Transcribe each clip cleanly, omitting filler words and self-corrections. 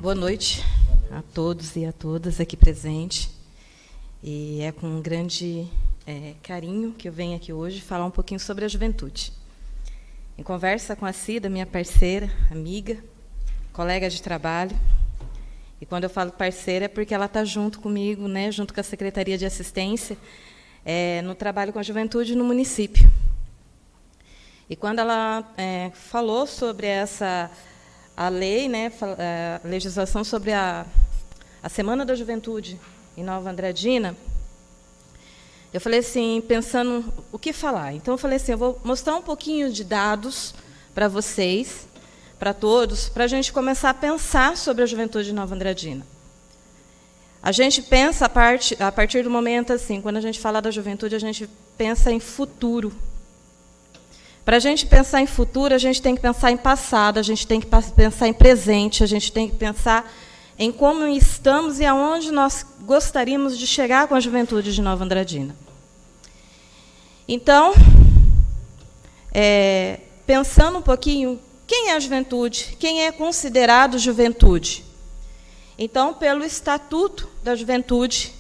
Boa noite a todos e a todas aqui presentes. E é com um grande carinho que eu venho aqui hoje falar um pouquinho sobre a juventude. Em conversa com a Cida, minha parceira, amiga, colega de trabalho. E quando eu falo parceira é porque ela está junto comigo, né, junto com a Secretaria de Assistência, no trabalho com a juventude no município. E quando ela falou sobre a lei, né, a legislação sobre a Semana da Juventude em Nova Andradina, eu falei assim, pensando o que falar. Então, eu falei assim, eu vou mostrar um pouquinho de dados para vocês, para todos, para a gente começar a pensar sobre a juventude de Nova Andradina. A gente pensa a partir do momento, assim, quando a gente fala da juventude, a gente pensa em futuro. Para a gente pensar em futuro, a gente tem que pensar em passado, a gente tem que pensar em presente, a gente tem que pensar em como estamos e aonde nós gostaríamos de chegar com a juventude de Nova Andradina. Então, pensando um pouquinho, quem é a juventude? Quem é considerado juventude? Então, pelo Estatuto da Juventude,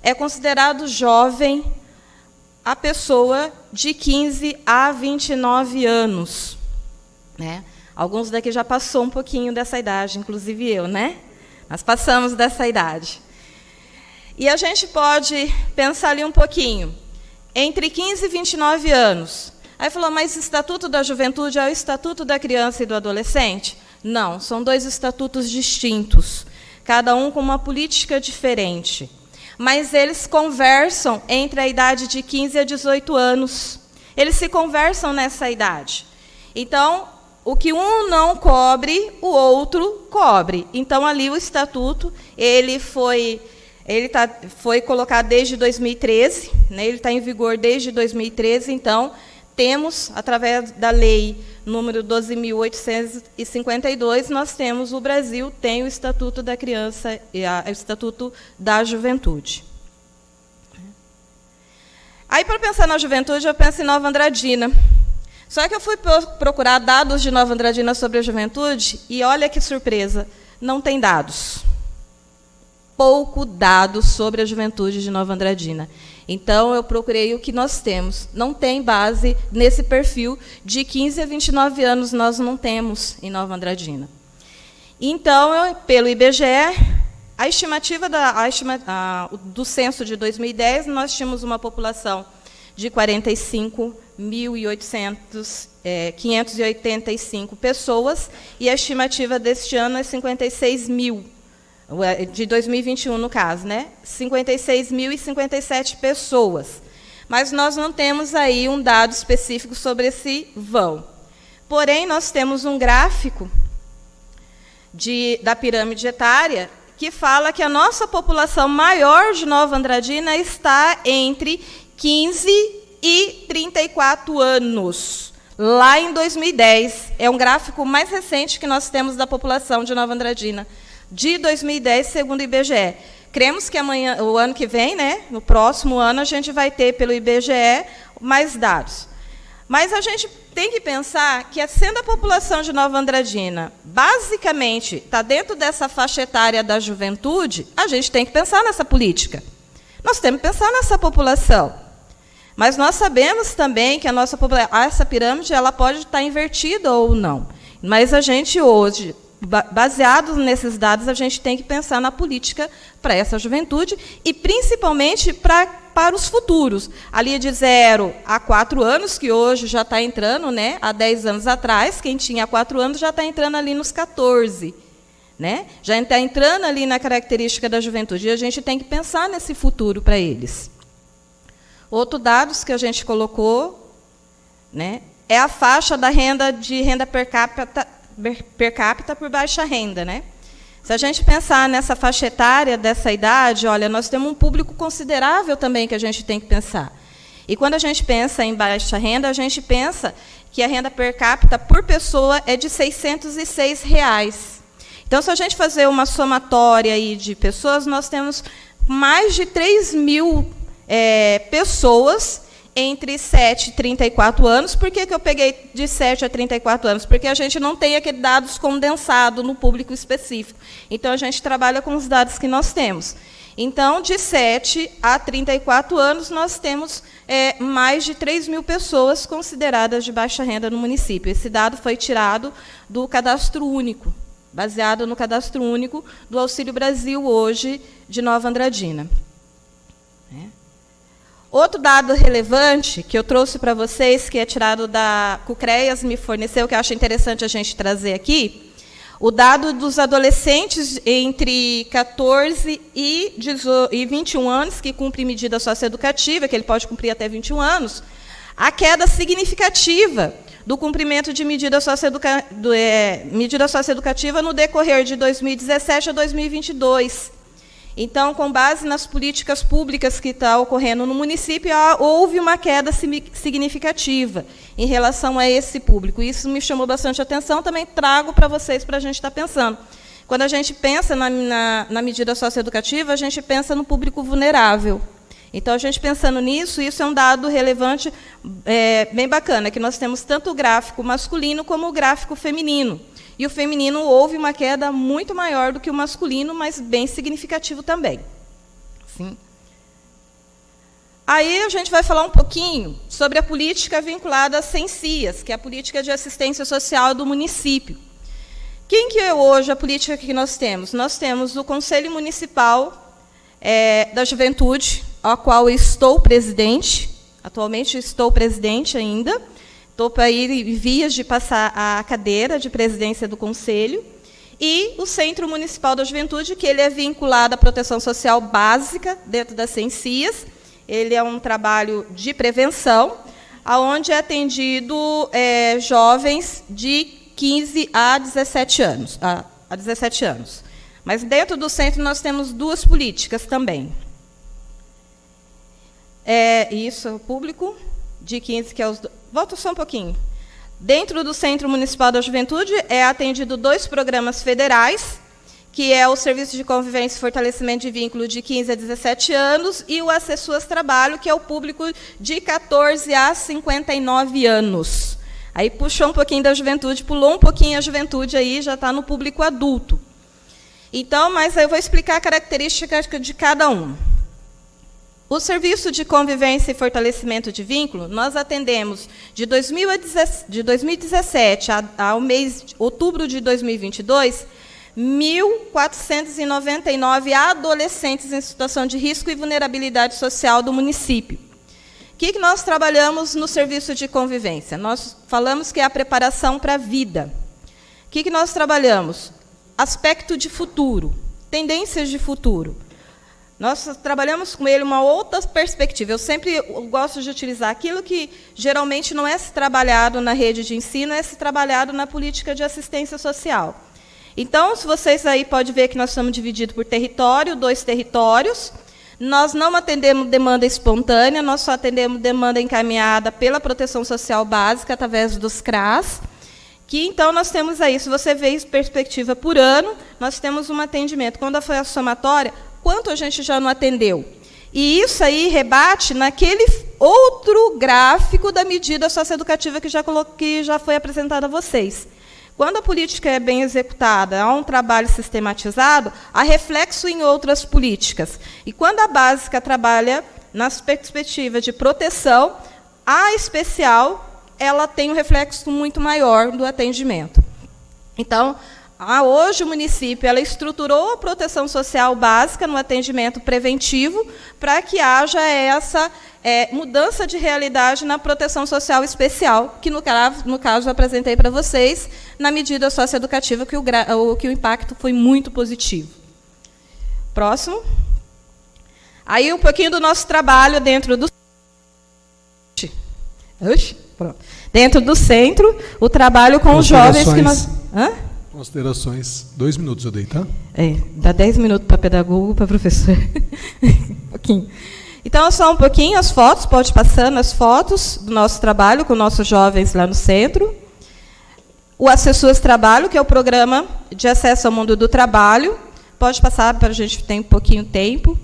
é considerado jovem a pessoa de 15 a 29 anos. Né? Alguns daqui já passou um pouquinho dessa idade, inclusive eu, né? Nós passamos dessa idade. E a gente pode pensar ali um pouquinho, entre 15 e 29 anos. Aí falou, mas o Estatuto da Juventude é o Estatuto da Criança e do Adolescente? Não, são dois estatutos distintos, cada um com uma política diferente. Mas eles conversam entre a idade de 15 a 18 anos. Eles se conversam nessa idade. Então, o que um não cobre, o outro cobre. Então, ali o estatuto foi colocado desde 2013, né? Ele está em vigor desde 2013, então, temos, através da lei número 12.852, nós temos, o Brasil tem o Estatuto da Criança e o Estatuto da Juventude. Aí, para pensar na juventude, eu penso em Nova Andradina. Só que eu fui procurar dados de Nova Andradina sobre a juventude e olha que surpresa, não tem dados. Pouco dados sobre a juventude de Nova Andradina. Então, eu procurei o que nós temos. Não tem base nesse perfil de 15 a 29 anos, nós não temos em Nova Andradina. Então, pelo IBGE, a estimativa do censo de 2010, nós tínhamos uma população de 45.585 pessoas, e a estimativa deste ano é 56 mil. De 2021, no caso, né? 56.057 pessoas. Mas nós não temos aí um dado específico sobre esse vão. Porém, nós temos um gráfico da pirâmide etária que fala que a nossa população maior de Nova Andradina está entre 15 e 34 anos. Lá em 2010, é um gráfico mais recente que nós temos da população de Nova Andradina, de 2010, segundo o IBGE. Cremos que amanhã, o ano que vem, né, no próximo ano, a gente vai ter, pelo IBGE, mais dados. Mas a gente tem que pensar que, sendo a população de Nova Andradina, basicamente, está dentro dessa faixa etária da juventude, a gente tem que pensar nessa política. Nós temos que pensar nessa população. Mas nós sabemos também que essa pirâmide ela pode estar invertida ou não. Mas a gente, hoje, baseado nesses dados, a gente tem que pensar na política para essa juventude e, principalmente, para os futuros. Ali de 0 a 4 anos, que hoje já está entrando, né? Há 10 anos atrás, quem tinha 4 anos já está entrando ali nos 14. Né? Já está entrando ali na característica da juventude. E a gente tem que pensar nesse futuro para eles. Outro dado que a gente colocou, né, é a faixa da renda per capita por baixa renda. Né? Se a gente pensar nessa faixa etária dessa idade, olha, nós temos um público considerável também que a gente tem que pensar. E quando a gente pensa em baixa renda, a gente pensa que a renda per capita por pessoa é de R$ 606. Então, se a gente fazer uma somatória aí de pessoas, nós temos mais de 3 mil pessoas entre 7 e 34 anos. Por que eu peguei de 7 a 34 anos? Porque a gente não tem aquele dados condensado no público específico. Então, a gente trabalha com os dados que nós temos. Então, de 7 a 34 anos, nós temos mais de 3 mil pessoas consideradas de baixa renda no município. Esse dado foi tirado do Cadastro Único, baseado no Cadastro Único do Auxílio Brasil, hoje, de Nova Andradina. Outro dado relevante que eu trouxe para vocês, que é tirado que o CREAS me forneceu, que eu acho interessante a gente trazer aqui, o dado dos adolescentes entre 14 e 21 anos, que cumpre medida socioeducativa, que ele pode cumprir até 21 anos, a queda significativa do cumprimento de medida socioeducativa no decorrer de 2017 a 2022. Então, com base nas políticas públicas que estão ocorrendo no município, houve uma queda significativa em relação a esse público. Isso me chamou bastante atenção, também trago para vocês, para a gente estar pensando. Quando a gente pensa na medida socioeducativa, a gente pensa no público vulnerável. Então, a gente pensando nisso, isso é um dado relevante, bem bacana, que nós temos tanto o gráfico masculino como o gráfico feminino. E o feminino houve uma queda muito maior do que o masculino, mas bem significativo também. Sim. Aí a gente vai falar um pouquinho sobre a política vinculada às CENSIAS, que é a política de assistência social do município. Quem que é hoje a política que nós temos? Nós temos o Conselho Municipal da Juventude, ao qual eu estou presidente, atualmente estou presidente ainda. Estou para ir em vias de passar a cadeira de presidência do Conselho, e o Centro Municipal da Juventude, que ele é vinculado à proteção social básica dentro das CENSIAS. Ele é um trabalho de prevenção, onde é atendido jovens de 15 a 17 anos. A 17 anos. Mas dentro do centro nós temos duas políticas também. Isso, o público de 15, que é os... Volta só um pouquinho. Dentro do Centro Municipal da Juventude é atendido 2 programas federais, que é o Serviço de Convivência e Fortalecimento de Vínculo de 15 a 17 anos e o Assessuas Trabalho, que é o público de 14 a 59 anos. Aí puxou um pouquinho da juventude, pulou um pouquinho a juventude, aí já está no público adulto. Então, mas eu vou explicar a característica de cada um. O Serviço de Convivência e Fortalecimento de Vínculo, nós atendemos de 2017 ao mês de outubro de 2022, 1.499 adolescentes em situação de risco e vulnerabilidade social do município. O que nós trabalhamos no Serviço de Convivência? Nós falamos que é a preparação para a vida. O que nós trabalhamos? Aspecto de futuro, tendências de futuro. Nós trabalhamos com ele uma outra perspectiva. Eu sempre gosto de utilizar aquilo que geralmente não é se trabalhado na rede de ensino, é se trabalhado na política de assistência social. Então, se vocês aí podem ver que nós estamos divididos por território, 2 territórios. Nós não atendemos demanda espontânea, nós só atendemos demanda encaminhada pela proteção social básica, através dos CRAS. Que, então, nós temos aí, se você vê perspectiva por ano, nós temos um atendimento. Quando foi a somatória, quanto a gente já não atendeu? E isso aí rebate naquele outro gráfico da medida socioeducativa que já foi apresentada a vocês. Quando a política é bem executada, há um trabalho sistematizado, há reflexo em outras políticas. E quando a básica trabalha nas perspectivas de proteção, a especial ela tem um reflexo muito maior do atendimento. Então, hoje o município ela estruturou a proteção social básica no atendimento preventivo para que haja essa mudança de realidade na proteção social especial, que no caso eu apresentei para vocês, na medida socioeducativa, que o impacto foi muito positivo. Próximo. Aí um pouquinho do nosso trabalho dentro do... Dentro do centro, o trabalho com os jovens que nós... Considerações. 2 minutos eu dei, tá? Dá 10 minutos para pedagogo, para professor. Um pouquinho. Então, só um pouquinho as fotos, pode passando as fotos do nosso trabalho com nossos jovens lá no centro. O Assessuas Trabalho, que é o programa de acesso ao mundo do trabalho. Pode passar, para a gente ter um pouquinho de tempo.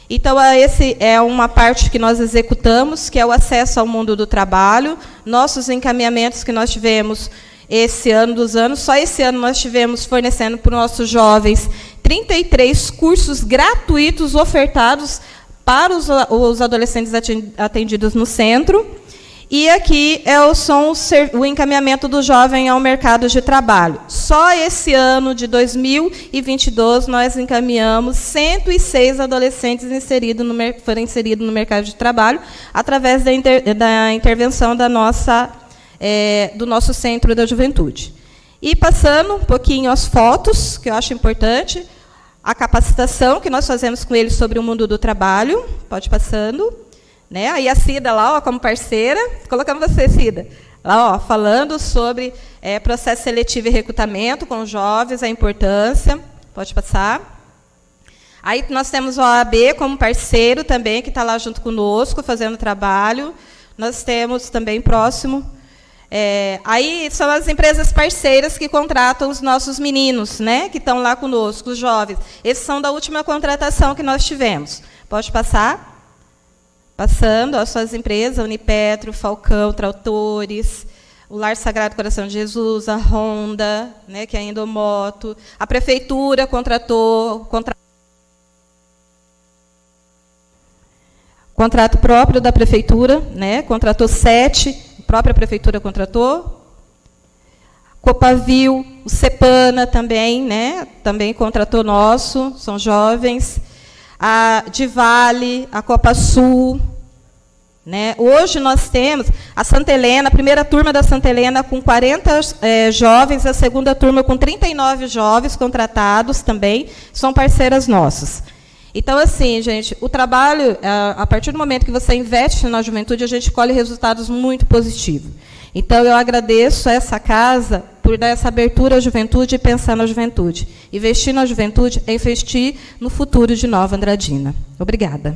Então, esse é uma parte que nós executamos, que é o acesso ao mundo do trabalho. Nossos encaminhamentos que nós tivemos esse ano dos anos, só esse ano nós tivemos fornecendo para os nossos jovens 33 cursos gratuitos ofertados para os adolescentes atendidos no centro. E aqui são o encaminhamento do jovem ao mercado de trabalho. Só esse ano de 2022, nós encaminhamos 106 adolescentes foram inseridos no mercado de trabalho através da intervenção do nosso Centro da Juventude. E passando um pouquinho as fotos, que eu acho importante, a capacitação que nós fazemos com eles sobre o mundo do trabalho. Pode passando. Né? Aí a Cida lá, ó, como parceira, colocamos você, Cida, lá, ó, falando sobre processo seletivo e recrutamento com jovens, a importância. Pode passar. Aí nós temos o OAB como parceiro também, que está lá junto conosco, fazendo trabalho. Nós temos também próximo. Aí são as empresas parceiras que contratam os nossos meninos, né, que estão lá conosco, os jovens. Esses são da última contratação que nós tivemos. Pode passar. Passando as suas empresas, a Unipetro, Falcão, Trautores, o Lar Sagrado Coração de Jesus, a Honda, né, que é a Indomoto, a Prefeitura contratou, contrato próprio da Prefeitura, né, contratou 7, a própria Prefeitura contratou. Copavil, o Cepana também, né, também contratou nosso, são jovens. A Divale, a Copa Sul. Né? Hoje nós temos a Santa Helena, a primeira turma da Santa Helena com 40 jovens, a segunda turma com 39 jovens contratados também, são parceiras nossas. Então, assim, gente, o trabalho, a partir do momento que você investe na juventude, a gente colhe resultados muito positivos. Então, eu agradeço a essa casa por dar essa abertura à juventude e pensar na juventude. Investir na juventude é investir no futuro de Nova Andradina. Obrigada.